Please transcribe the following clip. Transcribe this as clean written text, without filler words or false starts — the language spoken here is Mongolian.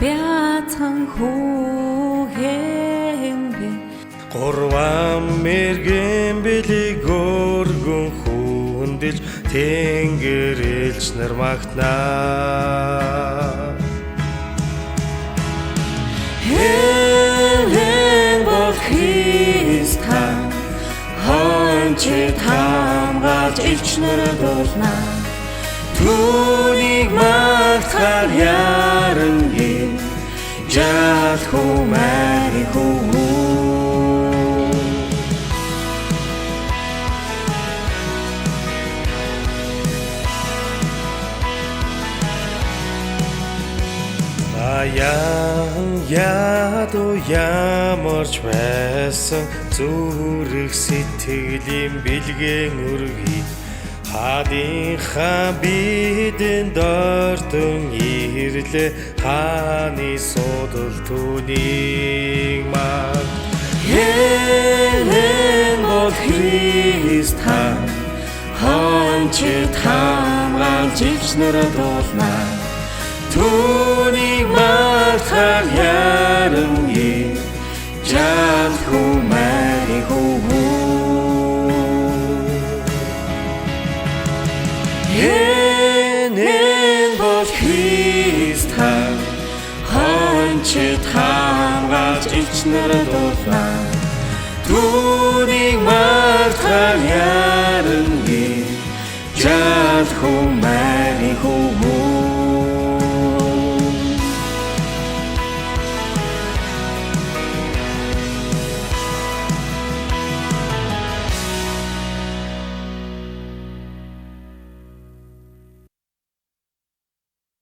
бяцхан хүүхэмбэ Гурван мэргэн бэлэг өргөн хүндэж тэнгэр элч нар магтнаа Хэн бол Христан хончид хамгаалж элч нар дуулнаа Түүнийг магтахаар яарангийн жал хүмэри хүү Яаду ямарч байсан зүрх сэтгэлийн бэлгэн өргий Хаадынхаа бидэн дортон ирлээ хааны судал түүнийг маг Хэн бол Христан хончид хамгаалж элч нар дуулнаа Түүнийг магтахаар яарангийн жал хүмэри хүү Хэн бол Христан хончид хамгаалж элч нар дуулнаа Түүнийг магтахаар яарангийн жал